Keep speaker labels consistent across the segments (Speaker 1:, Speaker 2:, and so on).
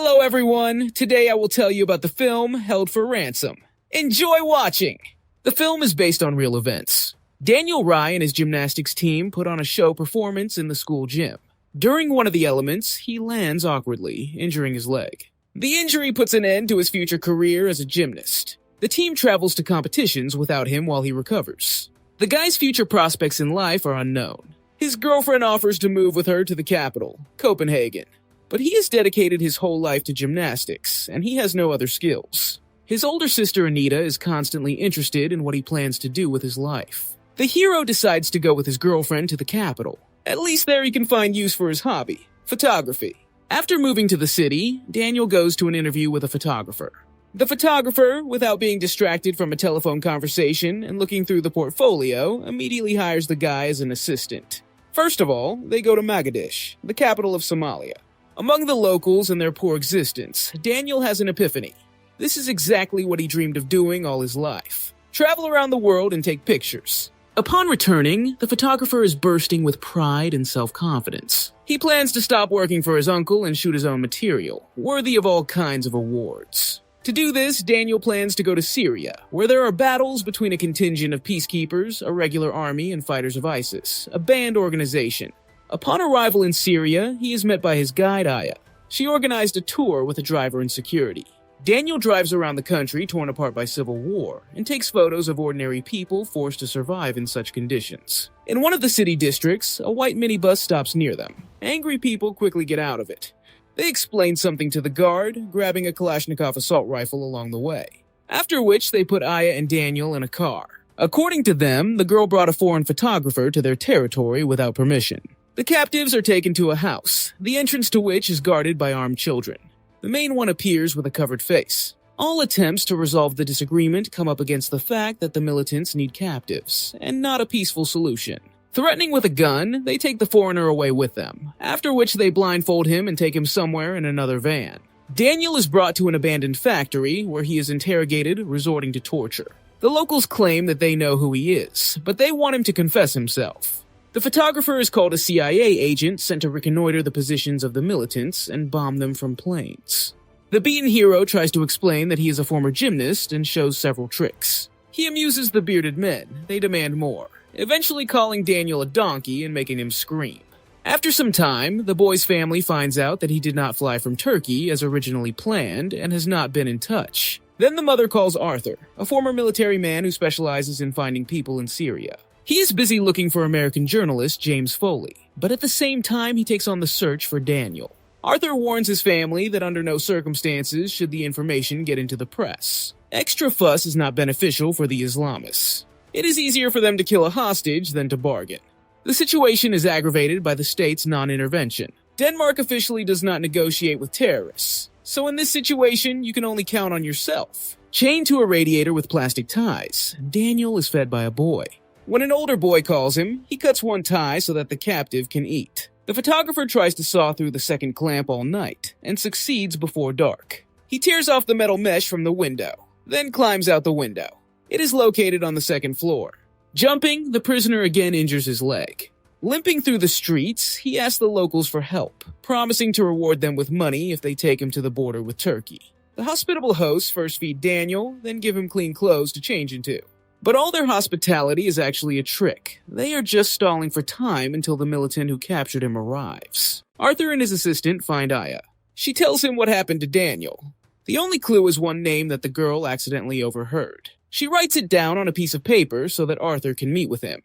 Speaker 1: Hello everyone, today I will tell you about the film Held for Ransom. Enjoy watching! The film is based on real events. Daniel Rue and his gymnastics team put on a show performance in the school gym. During one of the elements, he lands awkwardly, injuring his leg. The injury puts an end to his future career as a gymnast. The team travels to competitions without him while he recovers. The guy's future prospects in life are unknown. His girlfriend offers to move with her to the capital, Copenhagen. But he has dedicated his whole life to gymnastics, and he has no other skills. His older sister Anita is constantly interested in what he plans to do with his life. The hero decides to go with his girlfriend to the capital. At least there he can find use for his hobby, photography. After moving to the city, Daniel goes to an interview with a photographer. The photographer, without being distracted from a telephone conversation and looking through the portfolio, immediately hires the guy as an assistant. First of all, they go to Mogadishu, the capital of Somalia. Among the locals and their poor existence, Daniel has an epiphany. This is exactly what he dreamed of doing all his life. Travel around the world and take pictures. Upon returning, the photographer is bursting with pride and self-confidence. He plans to stop working for his uncle and shoot his own material, worthy of all kinds of awards. To do this, Daniel plans to go to Syria, where there are battles between a contingent of peacekeepers, a regular army, and fighters of ISIS, a banned organization. Upon arrival in Syria, he is met by his guide Aya. She organized a tour with a driver and security. Daniel drives around the country torn apart by civil war and takes photos of ordinary people forced to survive in such conditions. In one of the city districts, a white minibus stops near them. Angry people quickly get out of it. They explain something to the guard, grabbing a Kalashnikov assault rifle along the way. After which, they put Aya and Daniel in a car. According to them, the girl brought a foreign photographer to their territory without permission. The captives are taken to a house, the entrance to which is guarded by armed children. The main one appears with a covered face. All attempts to resolve the disagreement come up against the fact that the militants need captives, and not a peaceful solution. Threatening with a gun, they take the foreigner away with them, after which they blindfold him and take him somewhere in another van. Daniel is brought to an abandoned factory where he is interrogated, resorting to torture. The locals claim that they know who he is, but they want him to confess himself. The photographer is called a CIA agent sent to reconnoiter the positions of the militants and bomb them from planes. The beaten hero tries to explain that he is a former gymnast and shows several tricks. He amuses the bearded men. They demand more, eventually calling Daniel a donkey and making him scream. After some time, the boy's family finds out that he did not fly from Turkey as originally planned and has not been in touch. Then the mother calls Arthur, a former military man who specializes in finding people in Syria. He is busy looking for American journalist James Foley, but at the same time he takes on the search for Daniel. Arthur warns his family that under no circumstances should the information get into the press. Extra fuss is not beneficial for the Islamists. It is easier for them to kill a hostage than to bargain. The situation is aggravated by the state's non-intervention. Denmark officially does not negotiate with terrorists, so in this situation you can only count on yourself. Chained to a radiator with plastic ties, Daniel is fed by a boy. When an older boy calls him, he cuts one tie so that the captive can eat. The photographer tries to saw through the second clamp all night, and succeeds before dark. He tears off the metal mesh from the window, then climbs out the window. It is located on the second floor. Jumping, the prisoner again injures his leg. Limping through the streets, he asks the locals for help, promising to reward them with money if they take him to the border with Turkey. The hospitable hosts first feed Daniel, then give him clean clothes to change into. But all their hospitality is actually a trick. They are just stalling for time until the militant who captured him arrives. Arthur and his assistant find Aya. She tells him what happened to Daniel. The only clue is one name that the girl accidentally overheard. She writes it down on a piece of paper so that Arthur can meet with him.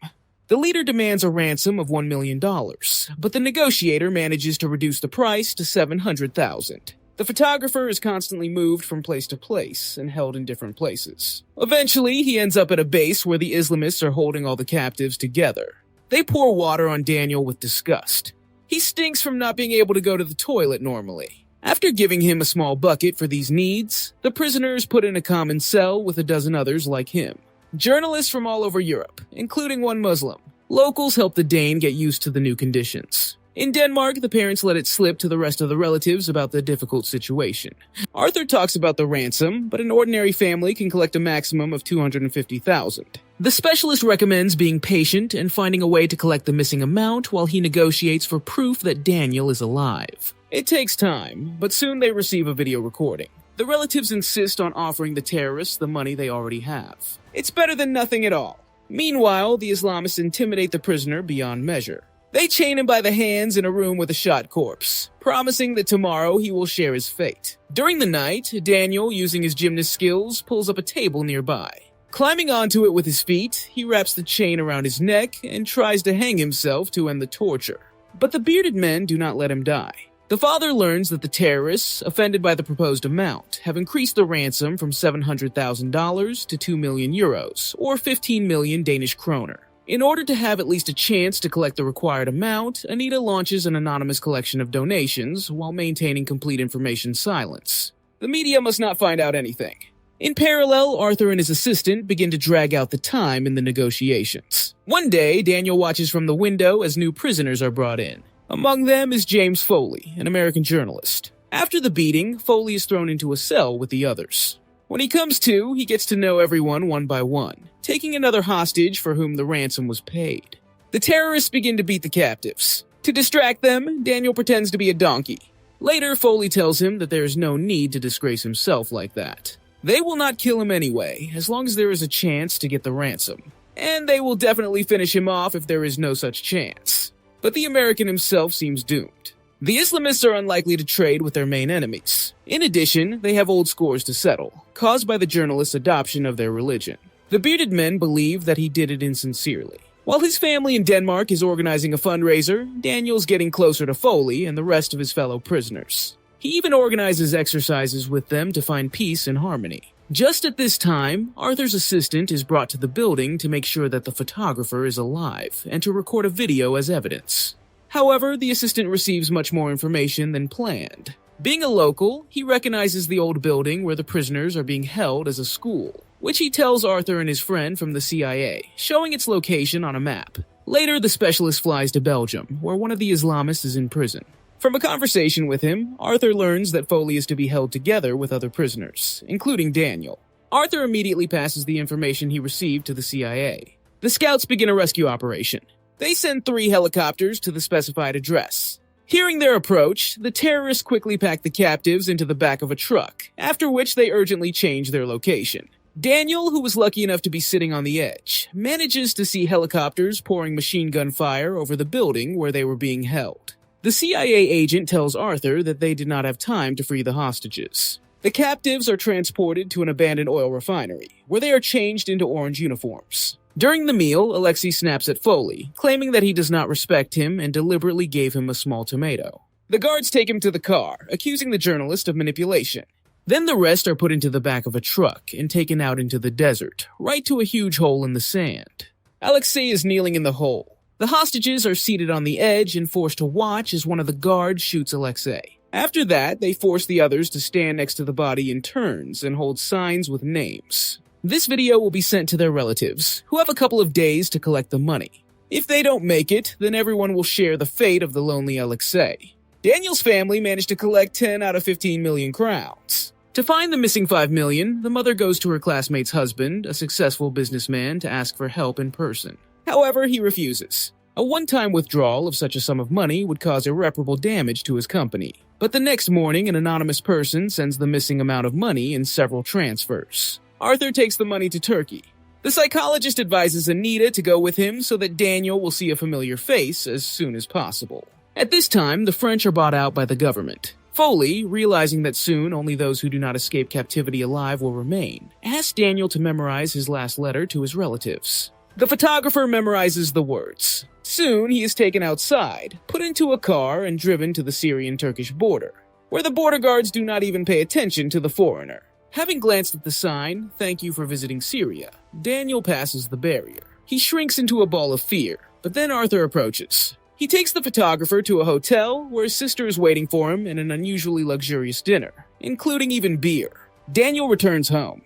Speaker 1: The leader demands a ransom of $1 million, but the negotiator manages to reduce the price to $700,000. The photographer is constantly moved from place to place and held in different places. Eventually, he ends up at a base where the Islamists are holding all the captives together. They pour water on Daniel with disgust. He stinks from not being able to go to the toilet normally. After giving him a small bucket for these needs, the prisoner is put in a common cell with a dozen others like him. Journalists from all over Europe, including one Muslim. Locals help the Dane get used to the new conditions. In Denmark, the parents let it slip to the rest of the relatives about the difficult situation. Arthur talks about the ransom, but an ordinary family can collect a maximum of $250,000. The specialist recommends being patient and finding a way to collect the missing amount while he negotiates for proof that Daniel is alive. It takes time, but soon they receive a video recording. The relatives insist on offering the terrorists the money they already have. It's better than nothing at all. Meanwhile, the Islamists intimidate the prisoner beyond measure. They chain him by the hands in a room with a shot corpse, promising that tomorrow he will share his fate. During the night, Daniel, using his gymnast skills, pulls up a table nearby. Climbing onto it with his feet, he wraps the chain around his neck and tries to hang himself to end the torture. But the bearded men do not let him die. The father learns that the terrorists, offended by the proposed amount, have increased the ransom from $700,000 to 2 million euros, or 15 million Danish kroner. In order to have at least a chance to collect the required amount, Anita launches an anonymous collection of donations while maintaining complete information silence. The media must not find out anything. In parallel, Arthur and his assistant begin to drag out the time in the negotiations. One day, Daniel watches from the window as new prisoners are brought in. Among them is James Foley, an American journalist. After the beating, Foley is thrown into a cell with the others. When he comes to, he gets to know everyone one by one, taking another hostage for whom the ransom was paid. The terrorists begin to beat the captives. To distract them, Daniel pretends to be a donkey. Later, Foley tells him that there is no need to disgrace himself like that. They will not kill him anyway, as long as there is a chance to get the ransom. And they will definitely finish him off if there is no such chance. But the American himself seems doomed. The Islamists are unlikely to trade with their main enemies. In addition, they have old scores to settle, caused by the journalist's adoption of their religion. The bearded men believe that he did it insincerely. While his family in Denmark is organizing a fundraiser, Daniel's getting closer to Foley and the rest of his fellow prisoners. He even organizes exercises with them to find peace and harmony. Just at this time, Arthur's assistant is brought to the building to make sure that the photographer is alive and to record a video as evidence. However, the assistant receives much more information than planned. Being a local, he recognizes the old building where the prisoners are being held as a school, which he tells Arthur and his friend from the CIA, showing its location on a map. Later, the specialist flies to Belgium, where one of the Islamists is in prison. From a conversation with him, Arthur learns that Foley is to be held together with other prisoners, including Daniel. Arthur immediately passes the information he received to the CIA. The scouts begin a rescue operation. They send 3 helicopters to the specified address. Hearing their approach, the terrorists quickly pack the captives into the back of a truck, after which they urgently change their location. Daniel, who was lucky enough to be sitting on the edge, manages to see helicopters pouring machine gun fire over the building where they were being held. The CIA agent tells Arthur that they did not have time to free the hostages. The captives are transported to an abandoned oil refinery, where they are changed into orange uniforms. During the meal, Alexei snaps at Foley, claiming that he does not respect him and deliberately gave him a small tomato. The guards take him to the car, accusing the journalist of manipulation. Then the rest are put into the back of a truck and taken out into the desert, right to a huge hole in the sand. Alexei is kneeling in the hole. The hostages are seated on the edge and forced to watch as one of the guards shoots Alexei. After that, they force the others to stand next to the body in turns and hold signs with names. This video will be sent to their relatives, who have a couple of days to collect the money. If they don't make it, then everyone will share the fate of the lonely Alexei. Daniel's family managed to collect 10 out of 15 million crowns. To find the missing 5 million, the mother goes to her classmate's husband, a successful businessman, to ask for help in person. However, he refuses. A one-time withdrawal of such a sum of money would cause irreparable damage to his company. But the next morning, an anonymous person sends the missing amount of money in several transfers. Arthur takes the money to Turkey. The psychologist advises Anita to go with him so that Daniel will see a familiar face as soon as possible. At this time, the French are bought out by the government. Foley, realizing that soon only those who do not escape captivity alive will remain, asks Daniel to memorize his last letter to his relatives. The photographer memorizes the words. Soon, he is taken outside, put into a car, and driven to the Syrian-Turkish border, where the border guards do not even pay attention to the foreigner. Having glanced at the sign, "Thank you for visiting Syria," Daniel passes the barrier. He shrinks into a ball of fear, but then Arthur approaches. He takes the photographer to a hotel where his sister is waiting for him in an unusually luxurious dinner, including even beer. Daniel returns home.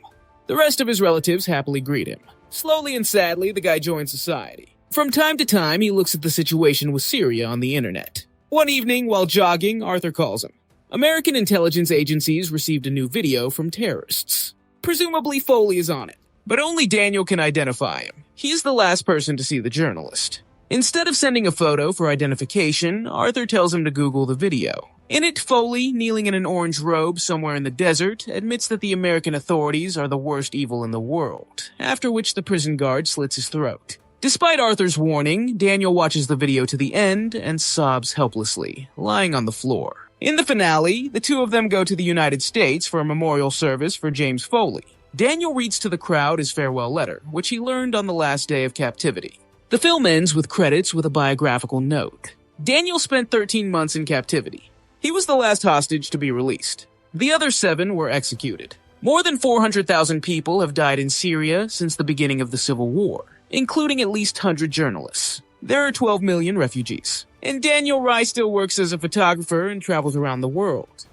Speaker 1: The rest of his relatives happily greet him. Slowly and sadly, the guy joins society. From time to time, he looks at the situation with Syria on the internet. One evening, while jogging, Arthur calls him. American intelligence agencies received a new video from terrorists. Presumably, Foley is on it, but only Daniel can identify him. He is the last person to see the journalist. Instead of sending a photo for identification, Arthur tells him to Google the video. In it, Foley, kneeling in an orange robe somewhere in the desert, admits that the American authorities are the worst evil in the world, after which the prison guard slits his throat. Despite Arthur's warning, Daniel watches the video to the end and sobs helplessly, lying on the floor. In the finale, the two of them go to the United States for a memorial service for James Foley. Daniel reads to the crowd his farewell letter, which he learned on the last day of captivity. The film ends with credits with a biographical note. Daniel spent 13 months in captivity. He was the last hostage to be released. The other 7 were executed. More than 400,000 people have died in Syria since the beginning of the Civil War, including at least 100 journalists. There are 12 million refugees. And Daniel Rue still works as a photographer and travels around the world.